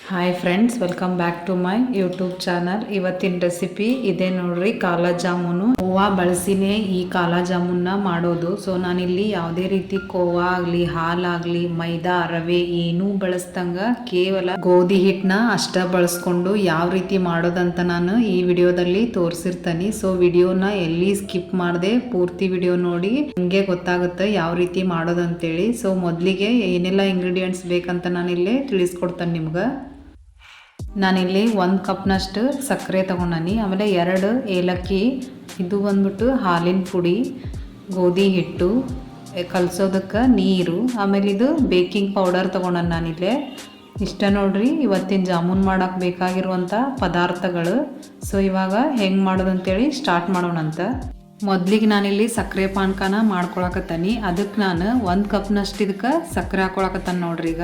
Hi friends, welcome back to my YouTube channel. ಇವತ್ತಿನ recipe ಇದೆ ನೋಡ್ರಿ, ಕಾಲಾ ಜಾಮೂನು. ಕೋವಾ ಬಳಸಿನೇ ಈ ಕಾಲಾ ಜಾಮೂನ್ನ ಮಾಡೋದು. ಸೊ ನಾನಿಲ್ಲಿ ಯಾವುದೇ ರೀತಿ ಕೋವಾ ಆಗಲಿ, ಹಾಲಾಗಲಿ, ಮೈದಾ, ರವೆ ಏನೂ ಬಳಸ್ದಂಗ ಕೇವಲ ಗೋಧಿ ಹಿಟ್ಟನ್ನ ಅಷ್ಟ ಬಳಸ್ಕೊಂಡು ಯಾವ ರೀತಿ ಮಾಡೋದಂತ ನಾನು ಈ ವಿಡಿಯೋದಲ್ಲಿ ತೋರಿಸಿರ್ತೀನಿ. ಸೊ ವಿಡಿಯೋನ ಎಲ್ಲಿ ಸ್ಕಿಪ್ ಮಾಡದೆ ಪೂರ್ತಿ ವಿಡಿಯೋ ನೋಡಿ ನಿಮಗೆ ಗೊತ್ತಾಗುತ್ತೆ ಯಾವ ರೀತಿ ಮಾಡೋದಂತೇಳಿ. ಸೊ ಮೊದಲಿಗೆ ಏನೆಲ್ಲ ಇಂಗ್ರೀಡಿಯೆಂಟ್ಸ್ ಬೇಕಂತ ನಾನಿಲ್ಲಿ ತಿಳಿಸ್ಕೊಡ್ತೇನೆ ನಿಮ್ಗೆ. ನಾನಿಲ್ಲಿ 1 ಕಪ್ನಷ್ಟು ಸಕ್ಕರೆ ತೊಗೊಂಡನಿ, ಆಮೇಲೆ 2 ಏಲಕ್ಕಿ, ಇದು ಬಂದ್ಬಿಟ್ಟು ಹಾಲಿನ ಪುಡಿ, ಗೋಧಿ ಹಿಟ್ಟು, ಕಲಸೋದಕ್ಕೆ ನೀರು, ಆಮೇಲೆ ಇದು ಬೇಕಿಂಗ್ ಪೌಡರ್ ತೊಗೊಂಡನು ನಾನಿಲ್ಲೇ. ಇಷ್ಟ ನೋಡ್ರಿ ಇವತ್ತಿನ ಜಾಮೂನ್ ಮಾಡೋಕ್ಕೆ ಬೇಕಾಗಿರುವಂಥ ಪದಾರ್ಥಗಳು. ಸೊ ಇವಾಗ ಹೆಂಗೆ ಮಾಡೋದಂತೇಳಿ ಸ್ಟಾರ್ಟ್ ಮಾಡೋಣಂತ. ಮೊದಲಿಗೆ ನಾನಿಲ್ಲಿ ಸಕ್ಕರೆ ಪಾನಕನ ಮಾಡ್ಕೊಳಕತ್ತೀನಿ. ಅದಕ್ಕೆ ನಾನು 1 ಕಪ್ನಷ್ಟು ಇದಕ್ಕೆ ಸಕ್ಕರೆ ಹಾಕೊಳಕತ್ತಾನ ನೋಡ್ರಿ. ಈಗ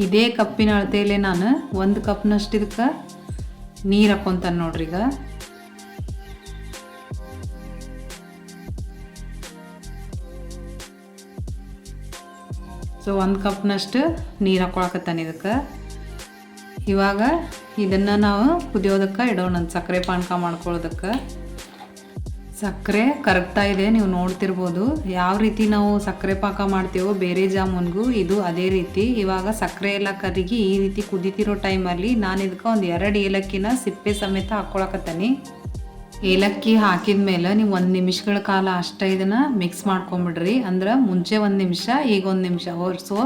ಇದೇ ಕಪ್ಪಿನ ಅಳತೆಯಲ್ಲೇ ನಾನು 1 ಕಪ್ನಷ್ಟು ಇದಕ್ಕೆ ನೀರು ಹಾಕ್ಕೊಂತಾನೆ ನೋಡ್ರಿ. ಈಗ ಸೊ 1 ಕಪ್ನಷ್ಟು ನೀರು ಹಾಕೊಳಕತ್ತಾನೆ ಇದಕ್ಕೆ. ಇವಾಗ ಇದನ್ನು ನಾವು ಕುದಿಯೋದಕ್ಕೆ ಇಡೋಣ, ಸಕ್ಕರೆ ಪಾನಕ ಮಾಡ್ಕೊಳ್ಳೋದಕ್ಕೆ. ಸಕ್ಕರೆ ಕರಗ್ತಾ ಇದೆ, ನೀವು ನೋಡ್ತಿರ್ಬೋದು. ಯಾವ ರೀತಿ ನಾವು ಸಕ್ಕರೆ ಪಾಕ ಮಾಡ್ತೀವೋ ಬೇರೆ ಜಾಮೂನ್ಗೂ ಇದು ಅದೇ ರೀತಿ. ಇವಾಗ ಸಕ್ಕರೆ ಎಲ್ಲ ಕರಗಿ ಈ ರೀತಿ ಕುದಿತಿರೋ ಟೈಮಲ್ಲಿ ನಾನು ಇದಕ್ಕೆ ಒಂದು 2 ಏಲಕ್ಕಿನ ಸಿಪ್ಪೆ ಸಮೇತ ಹಾಕ್ಕೊಳಕತ್ತೀನಿ. ಏಲಕ್ಕಿ ಹಾಕಿದ ಮೇಲೆ ನೀವು 1 ನಿಮಿಷಗಳ ಕಾಲ ಅಷ್ಟೇ ಇದನ್ನು ಮಿಕ್ಸ್ ಮಾಡ್ಕೊಂಬಿಡ್ರಿ. ಅಂದ್ರೆ ಮುಂಚೆ 1 ನಿಮಿಷ, ಈಗ 1 ನಿಮಿಷ. ಸೊ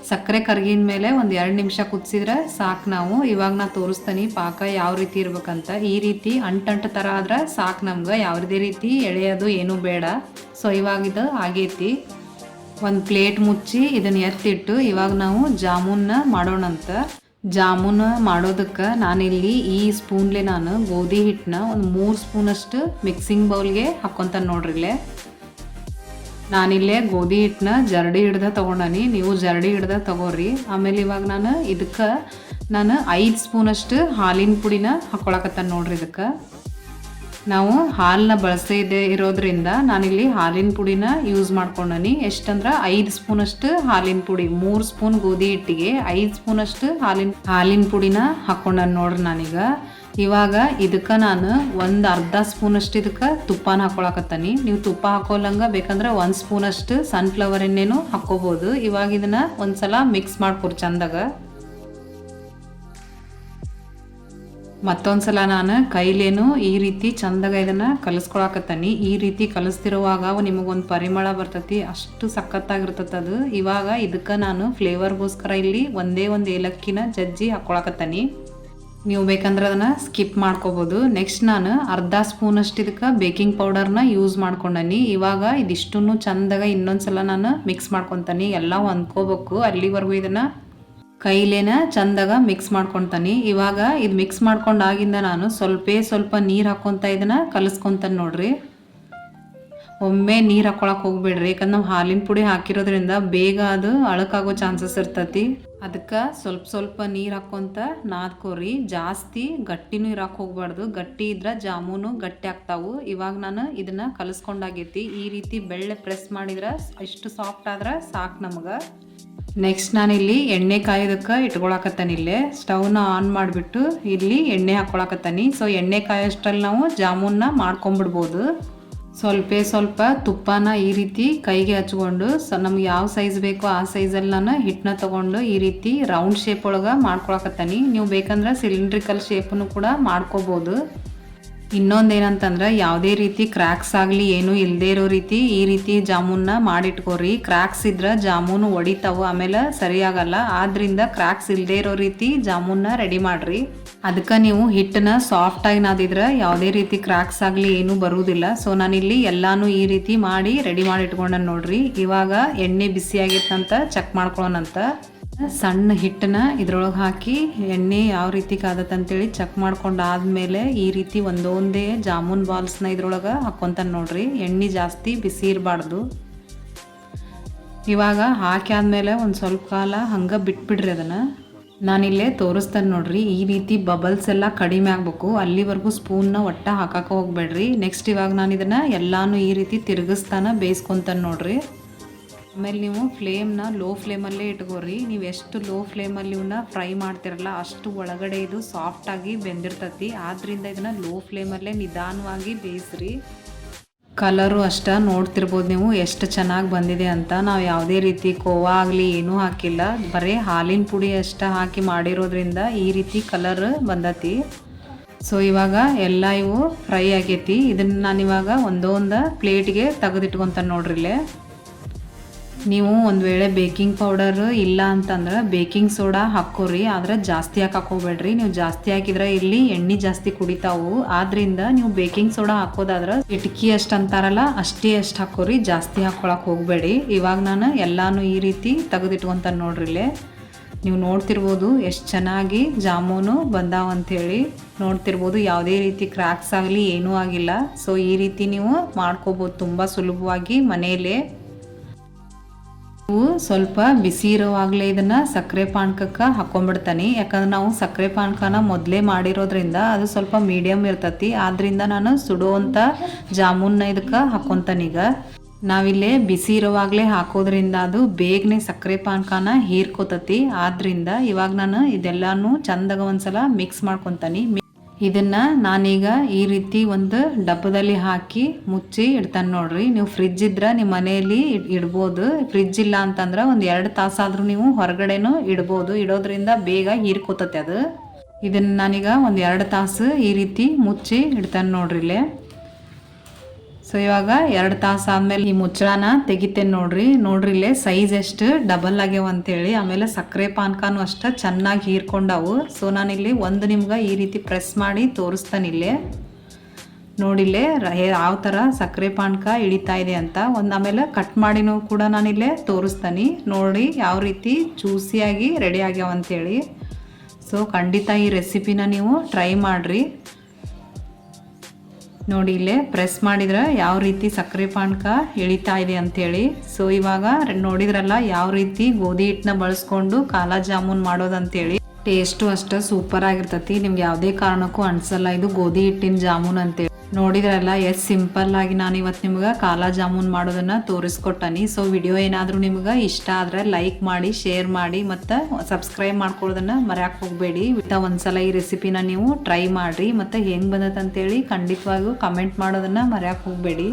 ಸಕ್ಕರೆ ಕರಗಿದ ಮೇಲೆ ಒಂದು 2 ನಿಮಿಷ ಕುದಿಸಿದ್ರೆ ಸಾಕು. ನಾವು ಇವಾಗ ನಾ ತೋರಿಸ್ತೀನಿ ಪಾಕ ಯಾವ ರೀತಿ ಇರ್ಬೇಕಂತ. ಈ ರೀತಿ ಅಂಟು ಥರ ಆದ್ರೆ ಸಾಕು ನಮ್ಗೆ, ಯಾವುದೇ ರೀತಿ ಎಳೆಯೋದು ಏನೂ ಬೇಡ. ಸೊ ಇವಾಗ ಇದು ಆಗೈತಿ. ಒಂದು ಪ್ಲೇಟ್ ಮುಚ್ಚಿ ಇದನ್ನು ಎತ್ತಿಟ್ಟು ಇವಾಗ ನಾವು ಜಾಮೂನ್ನ ಮಾಡೋಣಂತ. ಜಾಮೂನು ಮಾಡೋದಕ್ಕೆ ನಾನಿಲ್ಲಿ ಈ ಸ್ಪೂನ್ಲೆ ನಾನು ಗೋಧಿ ಹಿಟ್ಟನ್ನ ಒಂದು 3 ಸ್ಪೂನಷ್ಟು ಮಿಕ್ಸಿಂಗ್ ಬೌಲ್ಗೆ ಹಾಕ್ಕೊತಾನೆ ನೋಡ್ರಿಲ್ಲೇ. ನಾನಿಲ್ಲೇ ಗೋಧಿ ಹಿಟ್ಟನ್ನ ಜರಡಿ ಹಿಡ್ದ ತೊಗೊಂಡನಿ, ನೀವು ಜರಡಿ ಹಿಡ್ದ ತೊಗೋರಿ. ಆಮೇಲೆ ಇವಾಗ ನಾನು 5 ಸ್ಪೂನಷ್ಟು ಹಾಲಿನ ಪುಡಿನ ಹಾಕ್ಕೊಳಕತ್ತಾನೆ ನೋಡ್ರಿ. ಇದಕ್ಕೆ ನಾವು ಹಾಲನ್ನ ಬಳಸದೇ ಇರೋದ್ರಿಂದ ನಾನಿಲ್ಲಿ ಹಾಲಿನ ಪುಡಿನ ಯೂಸ್ ಮಾಡ್ಕೊಂಡನಿ. ಎಷ್ಟಂದ್ರೆ 5 ಸ್ಪೂನಷ್ಟು ಹಾಲಿನ ಪುಡಿ, 3 ಸ್ಪೂನ್ ಗೋಧಿ ಹಿಟ್ಟಿಗೆ 5 ಸ್ಪೂನಷ್ಟು ಹಾಲಿನ ಪುಡಿನ ಹಾಕ್ಕೊಂಡನಿ ನೋಡ್ರಿ ನಾನೀಗ. ಇವಾಗ ಇದಕ್ಕೆ ನಾನು ಒಂದು ಅರ್ಧ ಸ್ಪೂನಷ್ಟು ಇದಕ್ಕೆ ತುಪ್ಪನ ಹಾಕ್ಕೊಳಕತ್ತೀನಿ. ನೀವು ತುಪ್ಪ ಹಾಕೋಲಂಗ ಬೇಕಂದ್ರೆ 1 ಸ್ಪೂನಷ್ಟು ಸನ್ಫ್ಲವರ್ ಎಣ್ಣೆನೂ ಹಾಕ್ಕೋಬೋದು. ಇವಾಗ ಇದನ್ನು ಒಂದ್ಸಲ ಮಿಕ್ಸ್ ಮಾಡ್ಕೊರಿ ಚಂದಾಗ. ಮತ್ತೊಂದ್ಸಲ ನಾನು ಕೈಲೇನು ಈ ರೀತಿ ಚಂದಾಗ ಇದನ್ನು ಕಲಿಸ್ಕೊಳಕತ್ತೀನಿ. ಈ ರೀತಿ ಕಲಿಸ್ತಿರುವಾಗ ನಿಮಗೊಂದು ಪರಿಮಳ ಬರ್ತೈತಿ, ಅಷ್ಟು ಸಖತ್ತಾಗಿರ್ತದೆ ಅದು. ಇವಾಗ ಇದಕ್ಕೆ ನಾನು ಫ್ಲೇವರ್ಗೋಸ್ಕರ ಇಲ್ಲಿ ಒಂದೇ ಒಂದು ಏಲಕ್ಕಿನ ಜಜ್ಜಿ ಹಾಕ್ಕೊಳಕತ್ತೀನಿ. ನೀವು ಬೇಕಂದ್ರೆ ಅದನ್ನು ಸ್ಕಿಪ್ ಮಾಡ್ಕೋಬೋದು. ನೆಕ್ಸ್ಟ್ ನಾನು ಅರ್ಧ ಸ್ಪೂನಷ್ಟು ಇದಕ್ಕೆ ಬೇಕಿಂಗ್ ಪೌಡರ್ನ ಯೂಸ್ ಮಾಡ್ಕೊಂಡನಿ. ಇವಾಗ ಇದಿಷ್ಟನ್ನು ಚಂದಾಗ ಇನ್ನೊಂದ್ಸಲ ನಾನು ಮಿಕ್ಸ್ ಮಾಡ್ಕೊತೀನಿ. ಎಲ್ಲ ಹೊಂದ್ಕೋಬೇಕು, ಅಲ್ಲಿವರೆಗೂ ಇದನ್ನು ಕೈಲೇನ ಚಂದಾಗ ಮಿಕ್ಸ್ ಮಾಡ್ಕೊತಾನೆ. ಇವಾಗ ಇದು ಮಿಕ್ಸ್ ಮಾಡ್ಕೊಂಡಾಗಿಂದ ನಾನು ಸ್ವಲ್ಪ ನೀರು ಹಾಕ್ಕೊತ ಇದನ್ನು ಕಲಿಸ್ಕೊತಾನೆ ನೋಡ್ರಿ. ಒಮ್ಮೆ ನೀರು ಹಾಕ್ಕೊಳಕ್ಕೆ ಹೋಗ್ಬೇಡ್ರಿ, ಯಾಕಂದ್ರೆ ನಾವು ಹಾಲಿನ ಪುಡಿ ಹಾಕಿರೋದ್ರಿಂದ ಬೇಗ ಅದು ಅಳಕಾಗೋ ಚಾನ್ಸಸ್ ಇರ್ತೈತಿ. ಅದಕ್ಕೆ ಸ್ವಲ್ಪ ನೀರು ಹಾಕ್ಕೊಂತ ನಾದ್ಕೋರಿ. ಜಾಸ್ತಿ ಗಟ್ಟಿನೂ ಇರಕ್ಕೆ ಹೋಗ್ಬಾರ್ದು, ಗಟ್ಟಿ ಇದ್ರೆ ಜಾಮೂನು ಗಟ್ಟಿ ಆಗ್ತಾವು. ಇವಾಗ ನಾನು ಇದನ್ನು ಕಲಿಸ್ಕೊಂಡಾಗೈತಿ. ಈ ರೀತಿ ಬೆಳ್ಳೆ ಪ್ರೆಸ್ ಮಾಡಿದ್ರೆ ಇಷ್ಟು ಸಾಫ್ಟ್ ಆದ್ರೆ ಸಾಕು ನಮ್ಗೆ. ನೆಕ್ಸ್ಟ್ ನಾನಿಲ್ಲಿ ಎಣ್ಣೆ ಕಾಯೋದಕ್ಕೆ ಇಟ್ಕೊಳಕತ್ತಾನೆ. ಇಲ್ಲೇ ಸ್ಟವ್ನ ಆನ್ ಮಾಡಿಬಿಟ್ಟು ಇಲ್ಲಿ ಎಣ್ಣೆ ಹಾಕ್ಕೊಳಕತ್ತಾನೆ. ಸೊ ಎಣ್ಣೆ ಕಾಯೋಷ್ಟರಲ್ಲಿ ನಾವು ಜಾಮೂನ್ನ ಮಾಡ್ಕೊಂಬಿಡ್ಬೋದು. ಸ್ವಲ್ಪ ತುಪ್ಪನ ಈ ರೀತಿ ಕೈಗೆ ಹಚ್ಕೊಂಡು ನಮ್ಗೆ ಯಾವ ಸೈಜ್ ಬೇಕೋ ಆ ಸೈಜಲ್ಲಿ ನಾನು ಹಿಟ್ಟನ್ನ ತೊಗೊಂಡು ಈ ರೀತಿ ರೌಂಡ್ ಶೇಪ್ ಒಳಗೆ ಮಾಡ್ಕೊಳಕತ್ತಾನೆ. ನೀವು ಬೇಕಂದ್ರೆ ಸಿಲಿಂಡ್ರಿಕಲ್ ಶೇಪನ್ನು ಕೂಡ ಮಾಡ್ಕೋಬೋದು. ಇನ್ನೊಂದೇನಂತಂದ್ರೆ ಯಾವುದೇ ರೀತಿ ಕ್ರ್ಯಾಕ್ಸ್ ಆಗಲಿ ಏನೂ ಇಲ್ಲದೇ ಇರೋ ರೀತಿ ಈ ರೀತಿ ಜಾಮೂನ್ನ ಮಾಡಿಟ್ಕೋರಿ. ಕ್ರ್ಯಾಕ್ಸ್ ಇದ್ರೆ ಜಾಮೂನು ಒಡಿತಾವು, ಆಮೇಲೆ ಸರಿಯಾಗಲ್ಲ. ಆದ್ರಿಂದ ಕ್ರ್ಯಾಕ್ಸ್ ಇಲ್ಲದೇ ಇರೋ ರೀತಿ ಜಾಮೂನ್ನ ರೆಡಿ ಮಾಡಿರಿ. ಅದಕ್ಕೆ ನೀವು ಹಿಟ್ಟನ್ನ ಸಾಫ್ಟಾಗಿ ನಾದಿದ್ರೆ ಯಾವುದೇ ರೀತಿ ಕ್ರ್ಯಾಕ್ಸ್ ಆಗಲಿ ಏನೂ ಬರುವುದಿಲ್ಲ. ಸೊ ನಾನಿಲ್ಲಿ ಎಲ್ಲಾನು ಈ ರೀತಿ ಮಾಡಿ ರೆಡಿ ಮಾಡಿ ಇಟ್ಕೊಂಡೆ ನೋಡ್ರಿ. ಇವಾಗ ಎಣ್ಣೆ ಬಿಸಿ ಆಗಿತ್ತಂತ ಚೆಕ್ ಮಾಡ್ಕೊಳ್ಳೋಣಂತ. ಸಣ್ಣ ಹಿಟ್ಟನ್ನ ಇದ್ರೊಳಗೆ ಹಾಕಿ ಎಣ್ಣೆ ಯಾವ ರೀತಿ ಕಾದತ್ತಂತೇಳಿ ಚೆಕ್ ಮಾಡ್ಕೊಂಡಾದ್ಮೇಲೆ ಈ ರೀತಿ ಒಂದೊಂದೇ ಜಾಮೂನ್ ಬಾಲ್ಸ್ನ ಇದ್ರೊಳಗೆ ಹಾಕ್ಕೊಂತಾನೆ ನೋಡ್ರಿ. ಎಣ್ಣೆ ಜಾಸ್ತಿ ಬಿಸಿ ಇರಬಾರ್ದು. ಇವಾಗ ಹಾಕಿ ಆದಮೇಲೆ ಒಂದು ಸ್ವಲ್ಪ ಕಾಲ ಹಂಗೆ ಬಿಟ್ಬಿಡ್ರಿ ಅದನ್ನು. ನಾನಿಲ್ಲೇ ತೋರಿಸ್ತೇನೆ ನೋಡ್ರಿ. ಈ ರೀತಿ ಬಬಲ್ಸ್ ಎಲ್ಲ ಕಡಿಮೆ ಆಗಬೇಕು, ಅಲ್ಲಿವರೆಗೂ ಸ್ಪೂನ್ನ ಒಟ್ಟ ಹಾಕಕ್ಕೆ ಹೋಗ್ಬೇಡ್ರಿ. ನೆಕ್ಸ್ಟ್ ಇವಾಗ ನಾನು ಇದನ್ನು ಎಲ್ಲಾನು ಈ ರೀತಿ ತಿರುಗಿಸ್ತಾನೆ ಬೇಯಿಸ್ಕೊತಾನೆ ನೋಡ್ರಿ. ಆಮೇಲೆ ನೀವು ಫ್ಲೇಮ್ನ ಲೋ ಫ್ಲೇಮಲ್ಲೇ ಇಟ್ಕೋರಿ. ನೀವು ಎಷ್ಟು ಲೋ ಫ್ಲೇಮಲ್ಲಿ ಇವನ್ನ ಫ್ರೈ ಮಾಡ್ತಿರಲ್ಲ ಅಷ್ಟು ಒಳಗಡೆ ಇದು ಸಾಫ್ಟಾಗಿ ಬೆಂದಿರ್ತತಿ. ಆದ್ದರಿಂದ ಇದನ್ನು ಲೋ ಫ್ಲೇಮಲ್ಲೇ ನಿಧಾನವಾಗಿ ಬೇಯಿಸ್ರಿ. ಕಲರು ಅಷ್ಟ ನೋಡ್ತಿರ್ಬೋದು ನೀವು ಎಷ್ಟು ಚೆನ್ನಾಗಿ ಬಂದಿದೆ ಅಂತ. ನಾವು ಯಾವುದೇ ರೀತಿ ಕೋವಾ ಆಗಲಿ ಏನೂ ಹಾಕಿಲ್ಲ, ಬರೀ ಹಾಲಿನ ಪುಡಿ ಅಷ್ಟ ಹಾಕಿ ಮಾಡಿರೋದ್ರಿಂದ ಈ ರೀತಿ ಕಲರ್ ಬಂದತಿ. ಸೊ ಇವಾಗ ಎಲ್ಲ ಇವು ಫ್ರೈ ಆಗೈತಿ. ಇದನ್ನು ನಾನು ಇವಾಗ ಒಂದೊಂದು ಪ್ಲೇಟ್ಗೆ ತೆಗೆದಿಟ್ಕೊತಾನೆ ನೋಡ್ರಿಲ್ಲೇ. ನೀವು ಒಂದು ವೇಳೆ ಬೇಕಿಂಗ್ ಪೌಡರ್ ಇಲ್ಲ ಅಂತಂದ್ರೆ ಬೇಕಿಂಗ್ ಸೋಡಾ ಹಾಕೋರಿ, ಆದ್ರೆ ಜಾಸ್ತಿ ಹಾಕೋಬೇಡ್ರಿ. ನೀವು ಜಾಸ್ತಿ ಹಾಕಿದ್ರೆ ಇಲ್ಲಿ ಎಣ್ಣೆ ಜಾಸ್ತಿ ಕುಡಿತಾವು. ಆದ್ರಿಂದ ನೀವು ಬೇಕಿಂಗ್ ಸೋಡಾ ಹಾಕೋದಾದ್ರೆ ಇಟ್ಕಿ ಅಷ್ಟು ಅಂತಾರಲ್ಲ ಅಷ್ಟೇ ಅಷ್ಟು ಹಾಕೋರಿ, ಜಾಸ್ತಿ ಹಾಕೊಳಕ್ ಹೋಗಬೇಡಿ. ಇವಾಗ ನಾನು ಎಲ್ಲಾನು ಈ ರೀತಿ ತೆಗೆದಿಟ್ಕೊಂತಾನೆ ನೋಡ್ರಿಲ್ಲೇ. ನೀವು ನೋಡ್ತಿರ್ಬೋದು ಎಷ್ಟು ಚೆನ್ನಾಗಿ ಜಾಮೂನು ಬಂದಾವ ಅಂಥೇಳಿ ನೋಡ್ತಿರ್ಬೋದು. ಯಾವುದೇ ರೀತಿ ಕ್ರ್ಯಾಕ್ಸ್ ಆಗಲಿ ಏನೂ ಆಗಿಲ್ಲ. ಸೊ ಈ ರೀತಿ ನೀವು ಮಾಡ್ಕೋಬೋದು ತುಂಬ ಸುಲಭವಾಗಿ ಮನೆಯಲ್ಲೇ. ನೀವು ಸ್ವಲ್ಪ ಬಿಸಿ ಇರೋವಾಗಲೇ ಇದನ್ನು ಸಕ್ಕರೆ ಪಾನಕಕ್ಕೆ ಹಾಕ್ಕೊಂಡ್ಬಿಡ್ತಾನೆ. ಯಾಕಂದ್ರೆ ನಾವು ಸಕ್ಕರೆ ಪಾನಕನ ಮೊದಲೇ ಮಾಡಿರೋದ್ರಿಂದ ಅದು ಸ್ವಲ್ಪ ಮೀಡಿಯಮ್ ಇರ್ತತಿ. ಆದ್ದರಿಂದ ನಾನು ಸುಡುವಂಥ ಜಾಮೂನ್ನ ಇದಕ್ಕೆ ಹಾಕ್ಕೊತಾನೀಗ. ನಾವಿಲ್ಲೇ ಬಿಸಿ ಇರುವಾಗಲೇ ಹಾಕೋದ್ರಿಂದ ಅದು ಬೇಗನೆ ಸಕ್ಕರೆ ಪಾನಕನ ಹೀರ್ಕೋತತಿ. ಆದ್ದರಿಂದ ಇವಾಗ ನಾನು ಇದೆಲ್ಲಾನು ಚಂದಾಗ ಒಂದ್ಸಲ ಮಿಕ್ಸ್ ಮಾಡ್ಕೊತಾನೆ. ಇದನ್ನು ನಾನೀಗ ಈ ರೀತಿ ಒಂದು ಡಬ್ಬದಲ್ಲಿ ಹಾಕಿ ಮುಚ್ಚಿ ಇಡ್ತಾನೆ ನೋಡ್ರಿ. ನೀವು ಫ್ರಿಜ್ ಇದ್ರೆ ನಿಮ್ಮ ಮನೆಯಲ್ಲಿ ಇಡ್ಬೋದು. ಫ್ರಿಜ್ ಇಲ್ಲ ಅಂತಂದ್ರೆ ಒಂದು 2 ತಾಸಾದರೂ ನೀವು ಹೊರಗಡೆನೂ ಇಡ್ಬೋದು. ಇಡೋದ್ರಿಂದ ಬೇಗ ಹೀರ್ಕೋತತೆ ಅದು. ಇದನ್ನು ನಾನೀಗ ಒಂದು 2 ತಾಸು ಈ ರೀತಿ ಮುಚ್ಚಿ ಇಡ್ತಾನೆ ನೋಡ್ರಿಲ್ಲೇ. ಸೊ ಇವಾಗ 2 ತಾಸು ಆದಮೇಲೆ ಈ ಮುಚ್ಚಳನ ತೆಗಿತೇನೆ ನೋಡ್ರಿಲ್ಲೇ ಸೈಜ್ ಎಷ್ಟು ಡಬಲ್ ಆಗ್ಯಾವ ಅಂತೇಳಿ. ಆಮೇಲೆ ಸಕ್ಕರೆ ಪಾನಕನೂ ಅಷ್ಟೇ ಚೆನ್ನಾಗಿ ಹೀರ್ಕೊಂಡವು. ಸೊ ನಾನಿಲ್ಲಿ ಒಂದು ನಿಮ್ಗೆ ಈ ರೀತಿ ಪ್ರೆಸ್ ಮಾಡಿ ತೋರಿಸ್ತಾನೆ ಇಲ್ಲೇ ನೋಡಿಲ್ಲೇ ಯಾವ ಥರ ಸಕ್ಕರೆ ಪಾನಕ ಇಳಿತಾ ಇದೆ ಅಂತ. ಆಮೇಲೆ ಕಟ್ ಮಾಡಿನೂ ಕೂಡ ನಾನಿಲ್ಲೇ ತೋರಿಸ್ತಾನೆ ನೋಡಿ ಯಾವ ರೀತಿ ಜ್ಯೂಸಿಯಾಗಿ ರೆಡಿ ಆಗ್ಯಾವ ಅಂತೇಳಿ. ಸೊ ಖಂಡಿತ ಈ ರೆಸಿಪಿನ ನೀವು ಟ್ರೈ ಮಾಡಿರಿ. ನೋಡಿ ಇಲ್ಲೇ ಪ್ರೆಸ್ ಮಾಡಿದ್ರೆ ಯಾವ ರೀತಿ ಸಕ್ಕರೆ ಪಾನಕ ಇಳಿತಾ ಇದೆ ಅಂಥೇಳಿ. ಸೊ ಇವಾಗ ನೋಡಿದ್ರಲ್ಲ ಯಾವ ರೀತಿ ಗೋಧಿ ಹಿಟ್ಟನ್ನ ಬಳಸ್ಕೊಂಡು ಕಾಲಾ ಜಾಮೂನ್ ಮಾಡೋದಂತೇಳಿ. ಟೇಸ್ಟು ಅಷ್ಟೇ ಸೂಪರ್ ಆಗಿರ್ತತಿ. ನಿಮ್ಗೆ ಯಾವುದೇ ಕಾರಣಕ್ಕೂ ಅನ್ಸಲ್ಲ ಇದು ಗೋಧಿ ಹಿಟ್ಟಿನ ಜಾಮೂನ್ ಅಂತೇಳಿ. ನೋಡಿದ್ರಲ್ಲ ಎಷ್ಟು ಸಿಂಪಲ್ ಆಗಿ ನಾನು ಇವತ್ತು ನಿಮ್ಗೆ ಕಾಲಾ ಜಾಮೂನ್ ಮಾಡೋದನ್ನ ತೋರಿಸ್ಕೊಟ್ಟಾನಿ. ಸೊ ವಿಡಿಯೋ ಏನಾದರೂ ನಿಮ್ಗೆ ಇಷ್ಟ ಆದರೆ ಲೈಕ್ ಮಾಡಿ, ಶೇರ್ ಮಾಡಿ ಮತ್ತು ಸಬ್ಸ್ಕ್ರೈಬ್ ಮಾಡ್ಕೊಳ್ಳೋದನ್ನ ಮರೆಯಕ್ಕೆ ಹೋಗಬೇಡಿ. ಒಂದ್ಸಲ ಈ ರೆಸಿಪಿನ ನೀವು ಟ್ರೈ ಮಾಡಿರಿ ಮತ್ತು ಹೆಂಗೆ ಬಂದತ್ತಂತೇಳಿ ಖಂಡಿತವಾಗೂ ಕಮೆಂಟ್ ಮಾಡೋದನ್ನು ಮರೆಯಕ್ಕೆ ಹೋಗಬೇಡಿ.